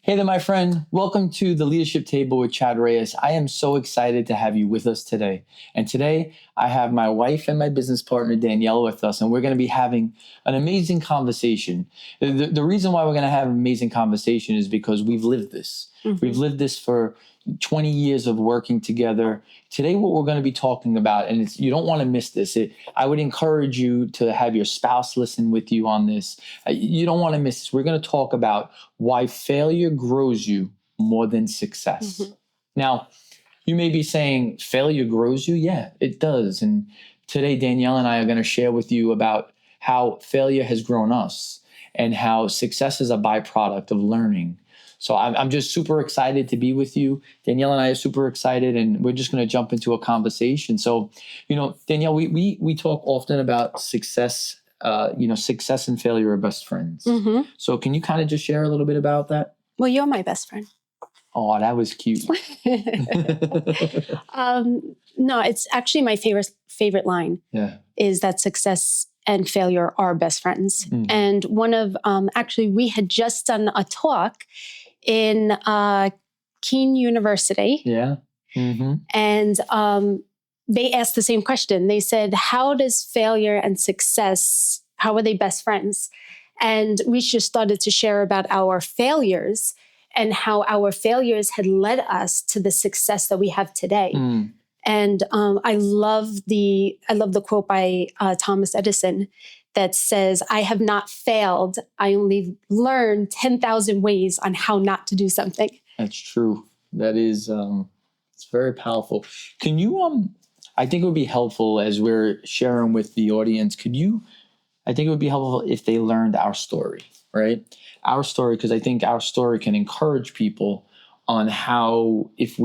Hey there, my friend. Welcome to the Leadership Table with Chad Reyes. I am so excited to have you with us today. And today I have my wife and my business partner, Danielle, with us, and we're going to be having an amazing conversation. The reason why we're going to have an amazing conversation is because we've lived this. Mm-hmm. We've lived this for 20 years of working together. Today, what we're going to be talking about, and you don't want to miss this. I would encourage you to have your spouse listen with you on this. You don't want to miss this. We're going to talk about why failure grows you more than success. Mm-hmm. Now, you may be saying failure grows you. Yeah, it does. And today, Danielle and I are going to share with you about how failure has grown us and how success is a byproduct of learning. So I'm just super excited to be with you. Danielle and I are super excited, and we're just going to jump into a conversation. So, Danielle, we talk often about success. Success and failure are best friends. Mm-hmm. So can you kind of just share a little bit about that? Well, you're my best friend. Oh, that was cute. No, it's actually my favorite line. Yeah, is that success and failure are best friends. Mm-hmm. And one of actually, we had just done a talk in Keene University. Yeah. Mm-hmm. And they asked the same question. They said, how does failure and success, how are they best friends? And we just started to share about our failures and how our failures had led us to the success that we have today. Mm. And I love the quote by Thomas Edison that says, I have not failed. I only learned 10,000 ways on how not to do something. That's true. That is, it's very powerful. Can you, I think it would be helpful as we're sharing with the audience, I think it would be helpful if they learned our story, right? Our story, because I think our story can encourage people on how, if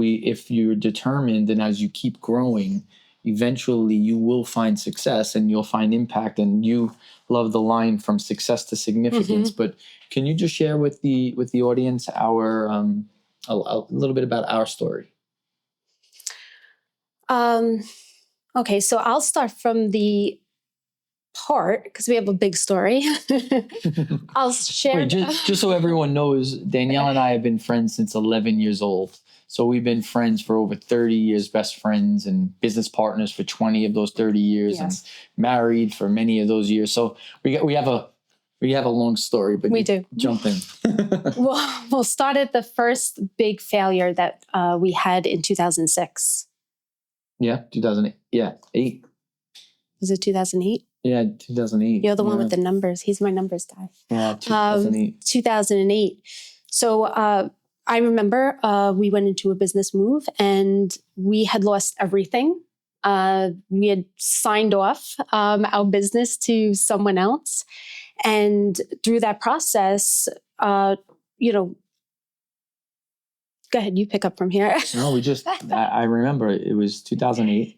you're determined and as you keep growing, eventually you will find success and you'll find impact. And you love the line from success to significance. Mm-hmm. But can you just share with the audience our a little bit about our story? Okay, so I'll start from the part because we have a big story. I'll share. Wait, just so everyone knows, Danielle and I have been friends since 11 years old. So we've been friends for over 30 years, best friends and business partners for 20 of those 30 years, yes, and married for many of those years. So we have a long story, but we do jump in. We'll start at the first big failure that we had in 2006. Yeah, 2008. Yeah, 8. Was it 2008? Yeah, 2008. You're the one with the numbers. He's my numbers guy. Yeah, 2008. 2008. So I remember we went into a business move and we had lost everything. We had signed off our business to someone else. And through that process, go ahead, you pick up from here. No, I remember it was 2008.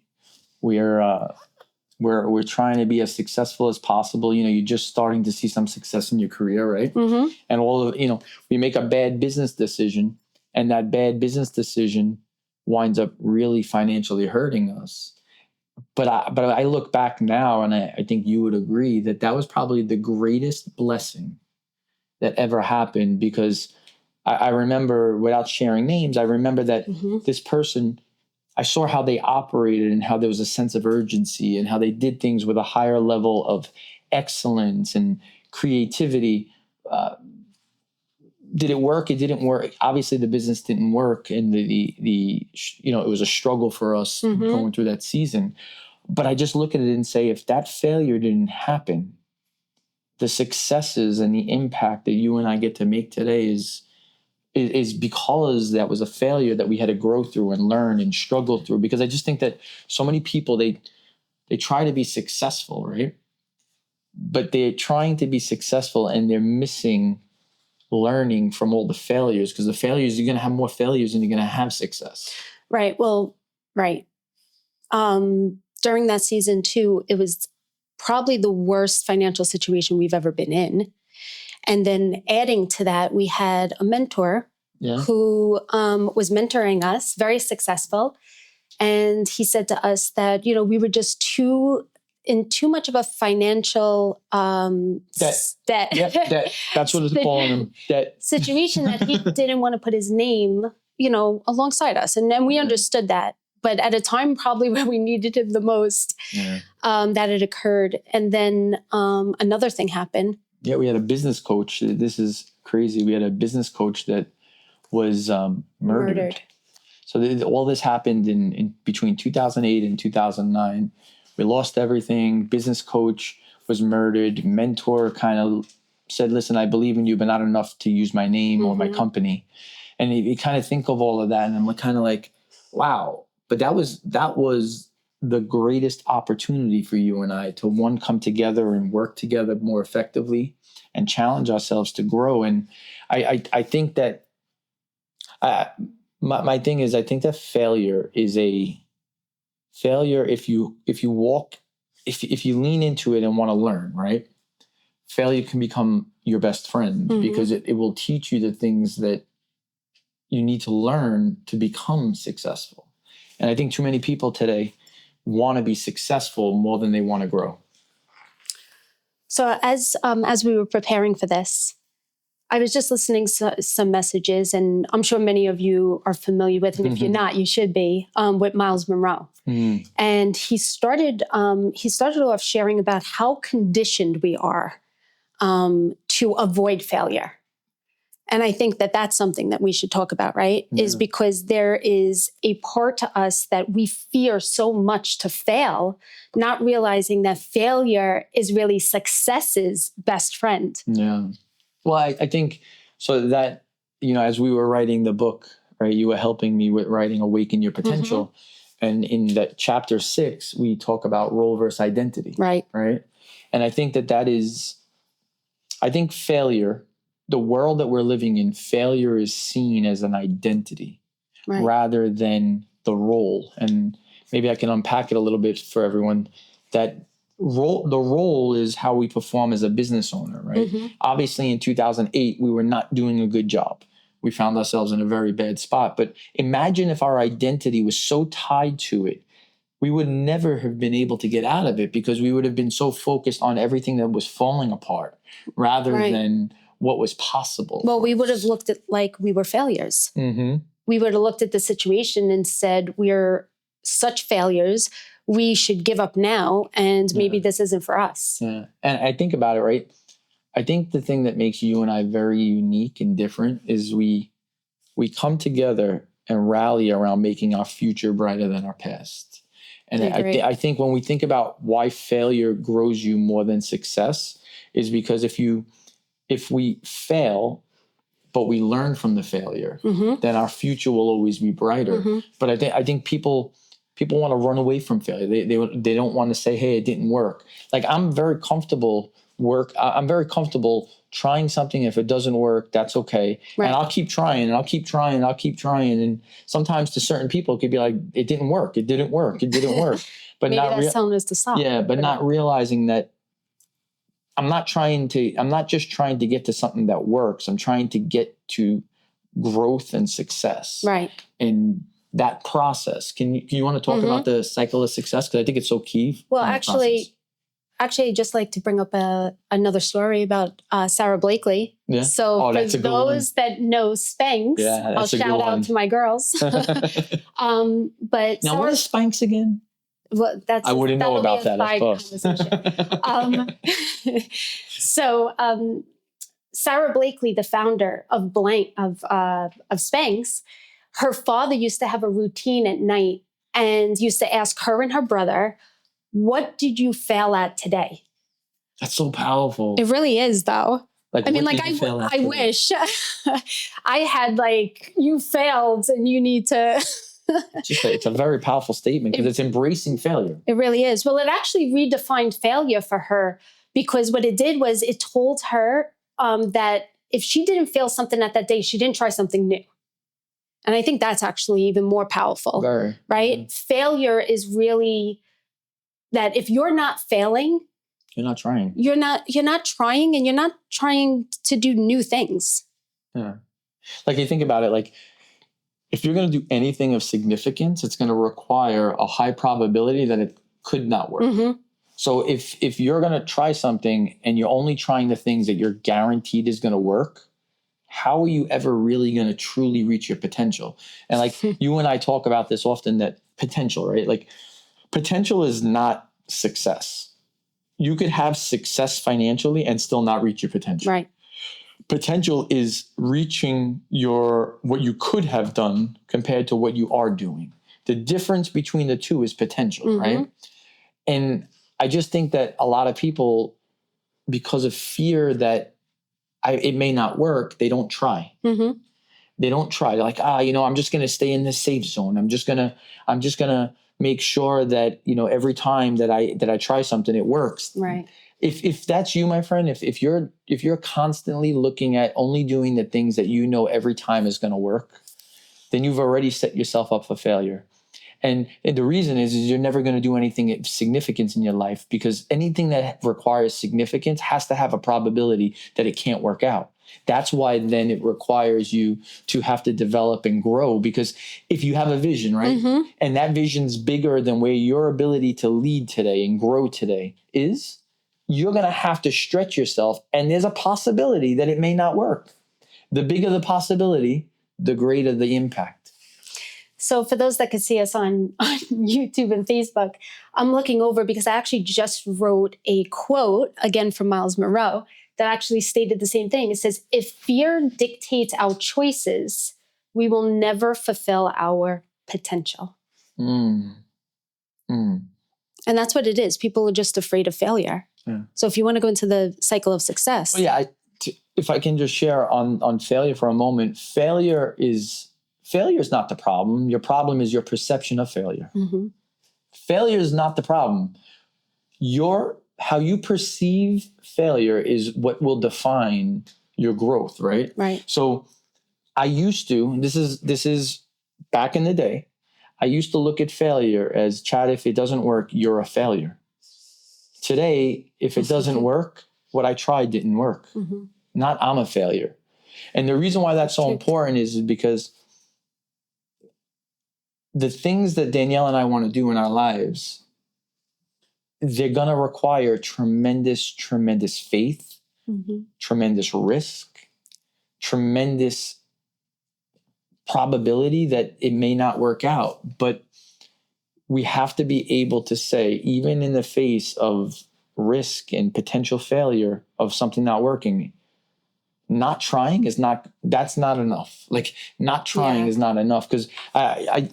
We're trying to be as successful as possible. You're just starting to see some success in your career, right? Mm-hmm. And we make a bad business decision, and that bad business decision winds up really financially hurting us. But I look back now, and I think you would agree that was probably the greatest blessing that ever happened, because I remember, without sharing names, I remember that mm-hmm. this person, I saw how they operated and how there was a sense of urgency and how they did things with a higher level of excellence and creativity. Did it work? It didn't work. Obviously, the business didn't work, and it was a struggle for us mm-hmm. going through that season. But I just look at it and say, if that failure didn't happen, the successes and the impact that you and I get to make today is because that was a failure that we had to grow through and learn and struggle through. Because I just think that so many people, they try to be successful, right? But they're trying to be successful and they're missing learning from all the failures, because the failures, you're going to have more failures than you're going to have success. Right. Well, right. During that season too, it was probably the worst financial situation we've ever been in. And then adding to that, we had a mentor who was mentoring us, very successful. And he said to us that, we were just too in too much of a financial debt. Yep, debt. That's what it's calling him. Debt. Situation that he didn't want to put his name, alongside us. And then we understood that. But at a time probably where we needed him the most, that it occurred. And then another thing happened. Yeah, we had a business coach. This is crazy. We had a business coach that was murdered. So all this happened in between 2008 and 2009. We lost everything. Business coach was murdered. Mentor kind of said, listen, I believe in you, but not enough to use my name or my company. And you kind of think of all of that, and I'm kind of like, wow. But that was the greatest opportunity for you and I to, one, come together and work together more effectively and challenge ourselves to grow. And I think that my thing is, I think that failure is a failure if you lean into it and want to learn, right? Failure can become your best friend because it will teach you the things that you need to learn to become successful. And I think too many people today want to be successful more than they want to grow. So as we were preparing for this, I was just listening to some messages, and I'm sure many of you are familiar with, and if you're not, you should be, with Miles Monroe. And he started off sharing about how conditioned we are to avoid failure. And I think that that's something that we should talk about, right? Yeah. Is because there is a part to us that we fear so much to fail, not realizing that failure is really success's best friend. Yeah. Well, I think so that, as we were writing the book, right, you were helping me with writing Awaken Your Potential. And in that chapter 6, we talk about role versus identity. Right. Right. And I think I think failure, the world that we're living in, failure is seen as an identity rather than the role. And maybe I can unpack it a little bit for everyone. That the role is how we perform as a business owner, right? Obviously, in 2008, we were not doing a good job. We found ourselves in a very bad spot. But imagine if our identity was so tied to it, we would never have been able to get out of it because we would have been so focused on everything that was falling apart rather than what was possible. Well, we would have looked at like we were failures. We would have looked at the situation and said, we're such failures. We should give up now, and maybe this isn't for us. Yeah. And I think about it, right? I think the thing that makes you and I very unique and different is we come together and rally around making our future brighter than our past. And I think when we think about why failure grows you more than success is because if we fail, but we learn from the failure, then our future will always be brighter. But I think people want to run away from failure. They don't want to say, hey, it didn't work. Like I'm very comfortable trying something. If it doesn't work, that's okay. Right. And I'll keep trying and I'll keep trying and I'll keep trying. And sometimes to certain people, it could be like, it didn't work. It didn't work. It didn't work. But maybe that's telling us to stop. Yeah. But not realizing that I'm not just trying to get to something that works. I'm trying to get to growth and success. Right. And that process. Can you want to talk about the cycle of success? Because I think it's so key. Well, actually, I'd just like to bring up another story about Sarah Blakely. Yeah. So for those that know Spanx, I'll shout out to my girls. But now, what is Spanx again? Well, I wouldn't know about that, of course. So Sarah Blakely, the founder of Spanx, her father used to have a routine at night and used to ask her and her brother, what did you fail at today? That's so powerful. It really is, though. Like, I mean, like, I wish I had, like, you failed and you need to. It's a very powerful statement because it's embracing failure. It really is. Well, it actually redefined failure for her because what it did was it told her that if she didn't fail something at that day, she didn't try something new. And I think that's actually even more powerful, right? Mm-hmm. Failure is really that if you're not failing, you're not trying. You're not trying, and you're not trying to do new things. Yeah. Like you think about it, like if you're going to do anything of significance, it's going to require a high probability that it could not work. So if you're going to try something and you're only trying the things that you're guaranteed is going to work, how are you ever really going to truly reach your potential? And like you and I talk about this often, that potential, right? Like potential is not success. You could have success financially and still not reach your potential. Right. Potential is reaching what you could have done compared to what you are doing. The difference between the two is potential, right? And I just think that a lot of people, because of fear that it may not work, they don't try. They don't try. They're like, I'm just going to stay in this safe zone. I'm just going to make sure that, every time that I try something, it works. Right. If that's you, my friend, if you're constantly looking at only doing the things that every time is going to work, then you've already set yourself up for failure. And the reason is you're never going to do anything of significance in your life, because anything that requires significance has to have a probability that it can't work out. That's why then it requires you to have to develop and grow, because if you have a vision, right, and that vision's bigger than where your ability to lead today and grow today is, you're going to have to stretch yourself, and there's a possibility that it may not work. The bigger the possibility, the greater the impact. So for those that could see us on YouTube and Facebook, I'm looking over because I actually just wrote a quote, again from Miles Monroe, that actually stated the same thing. It says, if fear dictates our choices, we will never fulfill our potential. And that's what it is. People are just afraid of failure. Yeah. So if you want to go into the cycle of success. Well, if I can just share on failure for a moment, failure is not the problem. Your problem is your perception of failure. Failure is not the problem. How you perceive failure is what will define your growth, right? Right. So I used to, and this is back in the day, I used to look at failure as, Chad, if it doesn't work, you're a failure. Today, if it doesn't work, what I tried didn't work. Not I'm a failure. And the reason why that's so important is because the things that Danielle and I want to do in our lives, they're going to require tremendous, tremendous faith, tremendous risk, tremendous probability that it may not work out. But we have to be able to say, even in the face of risk and potential failure of something not working, not trying that's not enough. Like, not trying is not enough. Because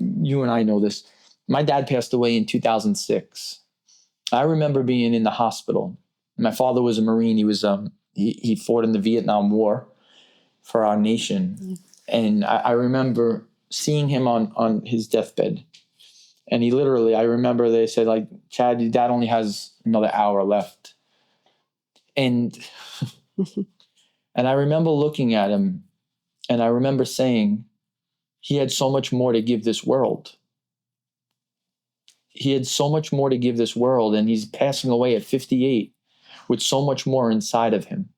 you and I know this. My dad passed away in 2006. I remember being in the hospital. My father was a Marine. He was he fought in the Vietnam War for our nation. And I remember seeing him on his deathbed. And he literally, I remember they said, like, Chad, your dad only has another hour left. And and I remember looking at him, and I remember saying, he had so much more to give this world. He had so much more to give this world, and he's passing away at 58 with so much more inside of him.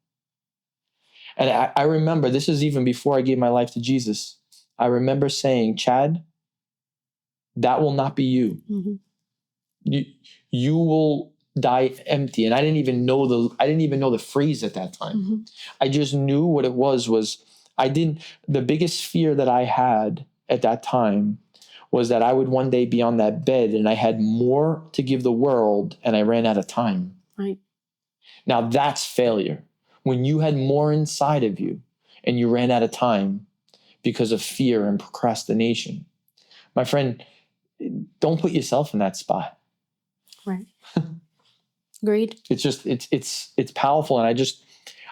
And I remember, this is even before I gave my life to Jesus, I remember saying, Chad, that will not be you. You will die empty. And I didn't even know the phrase at that time. I just knew what it was the biggest fear that I had at that time was that I would one day be on that bed and I had more to give the world and I ran out of time. Right. Now that's failure. When you had more inside of you and you ran out of time because of fear and procrastination. My friend, don't put yourself in that spot. Right. Agreed. It's just, it's powerful. And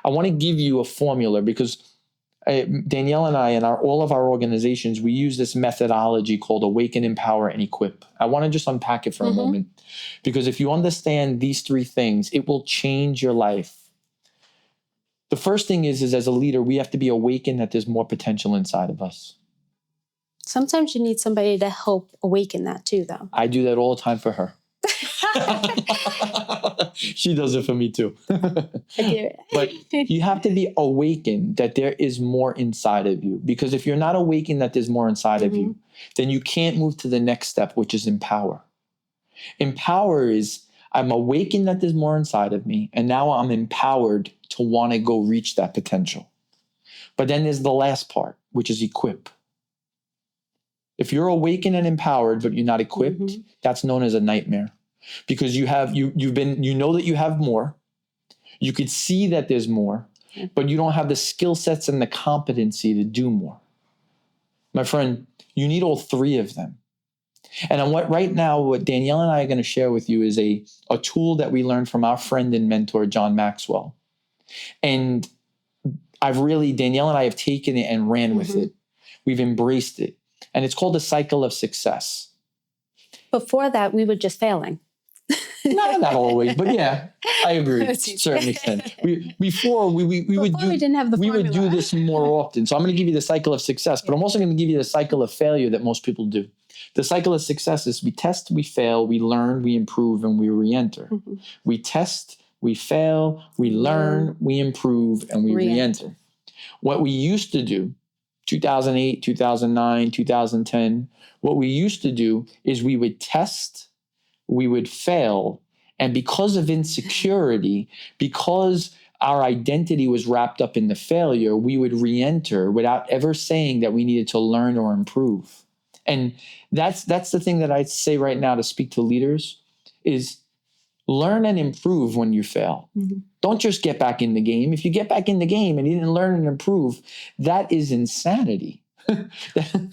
I want to give you a formula because Danielle and I and all of our organizations, we use this methodology called Awaken, Empower, and Equip. I want to just unpack it for a moment, because if you understand these three things, it will change your life. The first thing is as a leader, we have to be awakened that there's more potential inside of us. Sometimes you need somebody to help awaken that too, though. I do that all the time for her. She does it for me too. But you have to be awakened that there is more inside of you. Because if you're not awakened that there's more inside of you, then you can't move to the next step, which is empower. Empower is, I'm awakened that there's more inside of me. And now I'm empowered to want to go reach that potential. But then there's the last part, which is equip. If you're awakened and empowered, but you're not equipped, that's known as a nightmare. Because you know that you have more. You could see that there's more, but you don't have the skill sets and the competency to do more. My friend, you need all three of them. And right now, what Danielle and I are going to share with you is a tool that we learned from our friend and mentor, John Maxwell. And Danielle and I have taken it and ran with it. We've embraced it. And it's called the cycle of success. Before that, we were just failing. No, not always, but yeah, I agree to a certain extent. Before we would do this more often. So I'm going to give you the cycle of success, but I'm also going to give you the cycle of failure that most people do. The cycle of success is we test, we fail, we learn, we improve, and we re-enter. We test, we fail, we learn, we improve, and we re-enter. What we used to do, 2008, 2009, 2010, what we used to do is we would test, we would fail, and because of insecurity, because our identity was wrapped up in the failure, we would re-enter without ever saying that we needed to learn or improve. And that's the thing that I'd say right now to speak to leaders is learn and improve when you fail. Don't just get back in the game. If you get back in the game and you didn't learn and improve, that is insanity.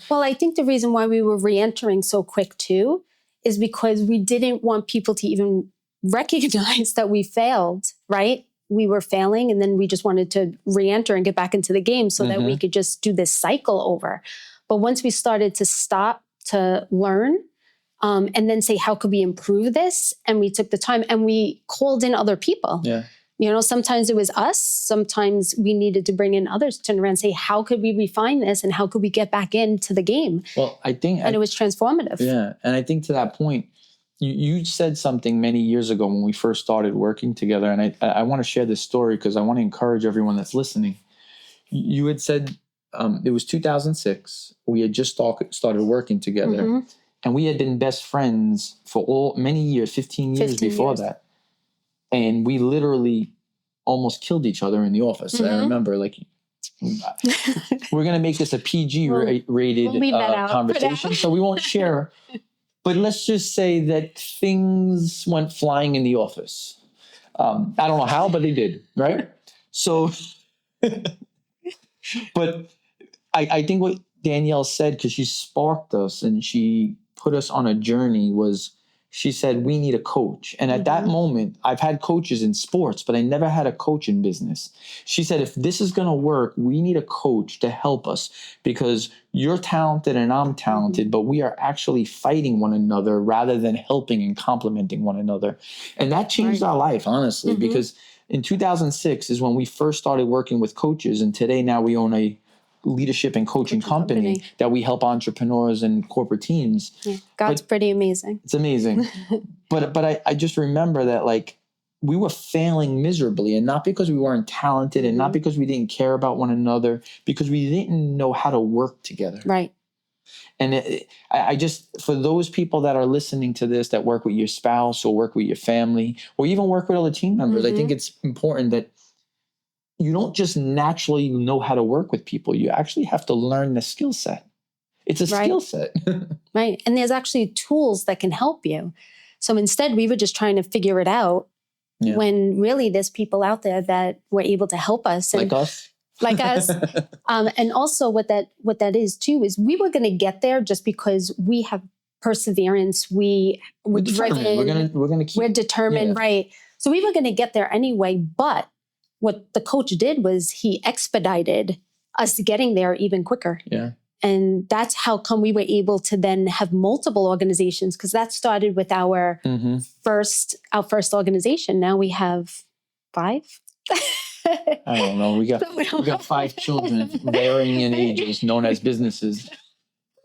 Well, I think the reason why we were re-entering so quick too is because we didn't want people to even recognize that we failed, right? We were failing and then we just wanted to re-enter and get back into the game so that we could just do this cycle over. But once we started to stop to learn and then say, how could we improve this? And we took the time and we called in other people. Yeah. You know, sometimes it was us. Sometimes we needed to bring in others to turn around and say, how could we refine this? And how could we get back into the game? Well, it was transformative. Yeah. And I think to that point, you said something many years ago when we first started working together. And I want to share this story because I want to encourage everyone that's listening. You had said it was 2006. We had just started working together. And we had been best friends for many years, 15 years before that. And we literally almost killed each other in the office. I remember, like, we're going to make this a PG rated conversation, so we won't share. But let's just say that things went flying in the office. I don't know how, but they did, right? So, but I think what Danielle said, because she sparked us and she put us on a journey, was she said, we need a coach. And at that moment, I've had coaches in sports, but I never had a coach in business. She said, if this is going to work, we need a coach to help us because you're talented and I'm talented, but we are actually fighting one another rather than helping and complementing one another. And that changed our life, honestly, because in 2006 is when we first started working with coaches. And today now we own a leadership and coaching company that we help entrepreneurs and corporate teams. Yeah, God's pretty amazing. It's amazing. but I just remember that, like, we were failing miserably, and not because we weren't talented and not because we didn't care about one another, because we didn't know how to work together. Right. And I just, for those people that are listening to this, that work with your spouse or work with your family or even work with other team members, I think it's important that you don't just naturally know how to work with people. You actually have to learn the skill set. It's a skill set. Right. And there's actually tools that can help you. So instead, we were just trying to figure it out when really there's people out there that were able to help us. And, like us. And also what that is too, is we were going to get there just because we have perseverance. We're driven. We're determined. Right. So we were going to get there anyway, but what the coach did was he expedited us getting there even quicker. Yeah. And that's how come we were able to then have multiple organizations, because that started with our first organization. Now we have 5. I don't know. We got 5 children varying in ages, known as businesses.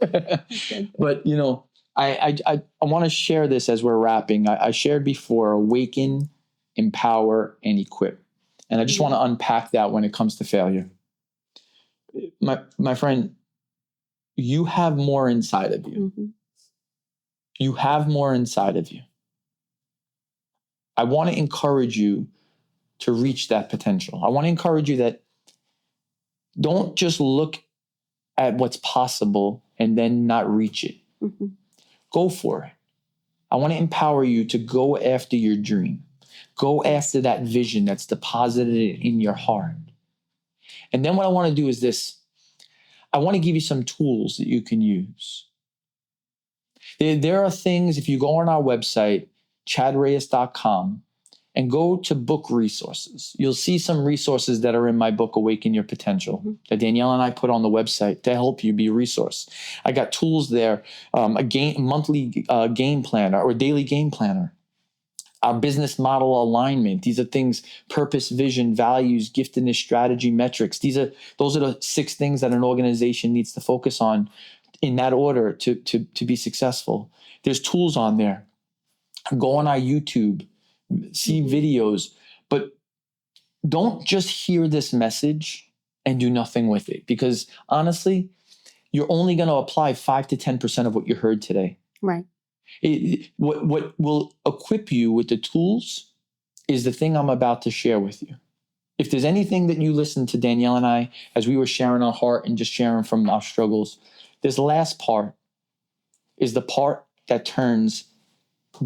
But, you know, I want to share this as we're wrapping. I shared before, awaken, empower, and equip. And I just want to unpack that when it comes to failure. My friend, you have more inside of you. You have more inside of you. I want to encourage you to reach that potential. I want to encourage you that don't just look at what's possible and then not reach it. Mm-hmm. Go for it. I want to empower you to go after your dream. Go after that vision that's deposited in your heart. And then what I want to do is this. I want to give you some tools that you can use. There are things, if you go on our website, chadreyes.com, and go to book resources, you'll see some resources that are in my book, Awaken Your Potential, that Danielle and I put on the website to help you be a resource. I got tools there, a monthly game planner or daily game planner, our business model alignment. These are things: purpose, vision, values, giftedness, strategy, metrics. Those are the 6 things that an organization needs to focus on in that order to be successful. There's tools on there. Go on our YouTube, see videos, but don't just hear this message and do nothing with it, because honestly, you're only going to apply 5 to 10% of what you heard today. Right. What will equip you with the tools is the thing I'm about to share with you. If there's anything that you listened to Danielle and I as we were sharing our heart and just sharing from our struggles, this last part is the part that turns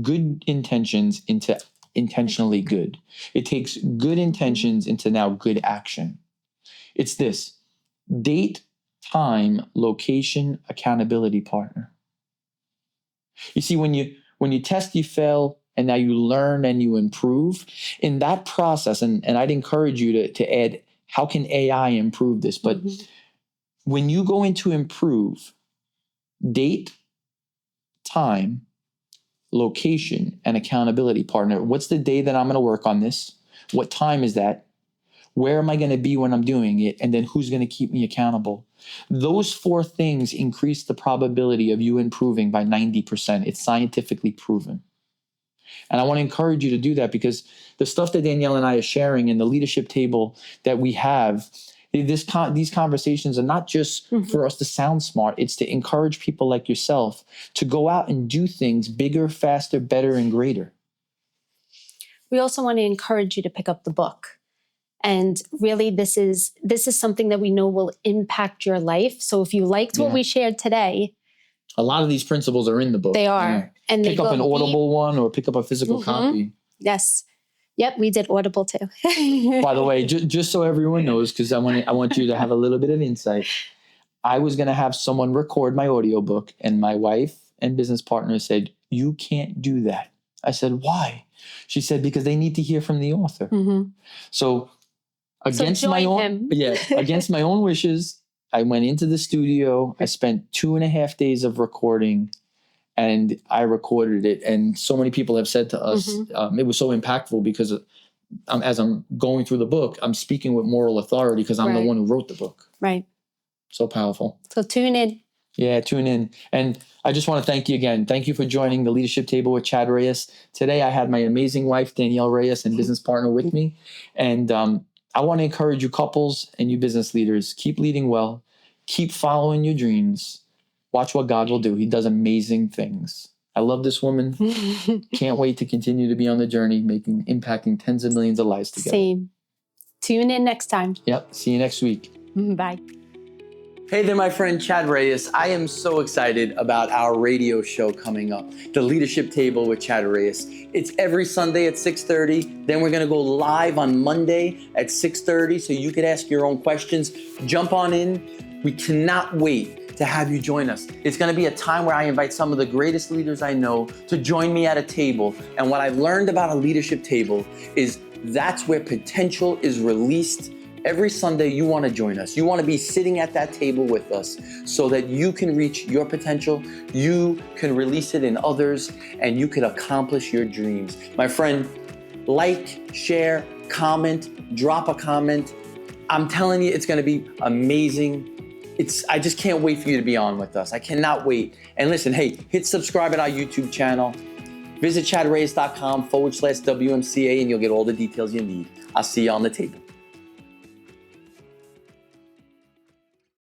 good intentions into intentionally good. It takes good intentions into now good action. It's this: date, time, location, accountability partner. You see, when you test, you fail, and now you learn and you improve. In that process, and I'd encourage you to add, how can AI improve this? But when you go into improve, date, time, location, and accountability partner. What's the day that I'm going to work on this? What time is that? Where am I going to be when I'm doing it? And then who's going to keep me accountable? Those 4 things increase the probability of you improving by 90%. It's scientifically proven. And I want to encourage you to do that, because the stuff that Danielle and I are sharing in the leadership table that we have, these conversations are not just for us to sound smart. It's to encourage people like yourself to go out and do things bigger, faster, better, and greater. We also want to encourage you to pick up the book. And really, this is something that we know will impact your life. So if you liked what we shared today, a lot of these principles are in the book. They are. Yeah. And pick up an Audible one or pick up a physical copy. Yes. Yep, we did Audible too. By the way, just so everyone knows, because I want you to have a little bit of insight, I was going to have someone record my audiobook, and my wife and business partner said, "You can't do that." I said, "Why?" She said, "Because they need to hear from the author." So against my own wishes, I went into the studio. I spent 2.5 days of recording, and I recorded it. And so many people have said to us, it was so impactful, because as I'm going through the book, I'm speaking with moral authority, because I'm the one who wrote the book. Right. So powerful. So tune in. Yeah, tune in. And I just want to thank you again. Thank you for joining the Leadership Table with Chad Reyes. Today, I had my amazing wife, Danielle Reyes, and business partner with me. And I want to encourage you couples and you business leaders, keep leading well, keep following your dreams. Watch what God will do. He does amazing things. I love this woman. Can't wait to continue to be on the journey, impacting tens of millions of lives together. Same. Tune in next time. Yep. See you next week. Bye. Hey there, my friend Chad Reyes. I am so excited about our radio show coming up, The Leadership Table with Chad Reyes. It's every Sunday at 6:30. Then we're going to go live on Monday at 6:30, so you could ask your own questions. Jump on in. We cannot wait to have you join us. It's going to be a time where I invite some of the greatest leaders I know to join me at a table. And what I've learned about a leadership table is that's where potential is released. Every Sunday, you want to join us. You want to be sitting at that table with us so that you can reach your potential, you can release it in others, and you can accomplish your dreams. My friend, like, share, comment, drop a comment. I'm telling you, it's going to be amazing. I just can't wait for you to be on with us. I cannot wait. And listen, hey, hit subscribe at our YouTube channel. Visit chadreyes.com/WMCA and you'll get all the details you need. I'll see you on the table.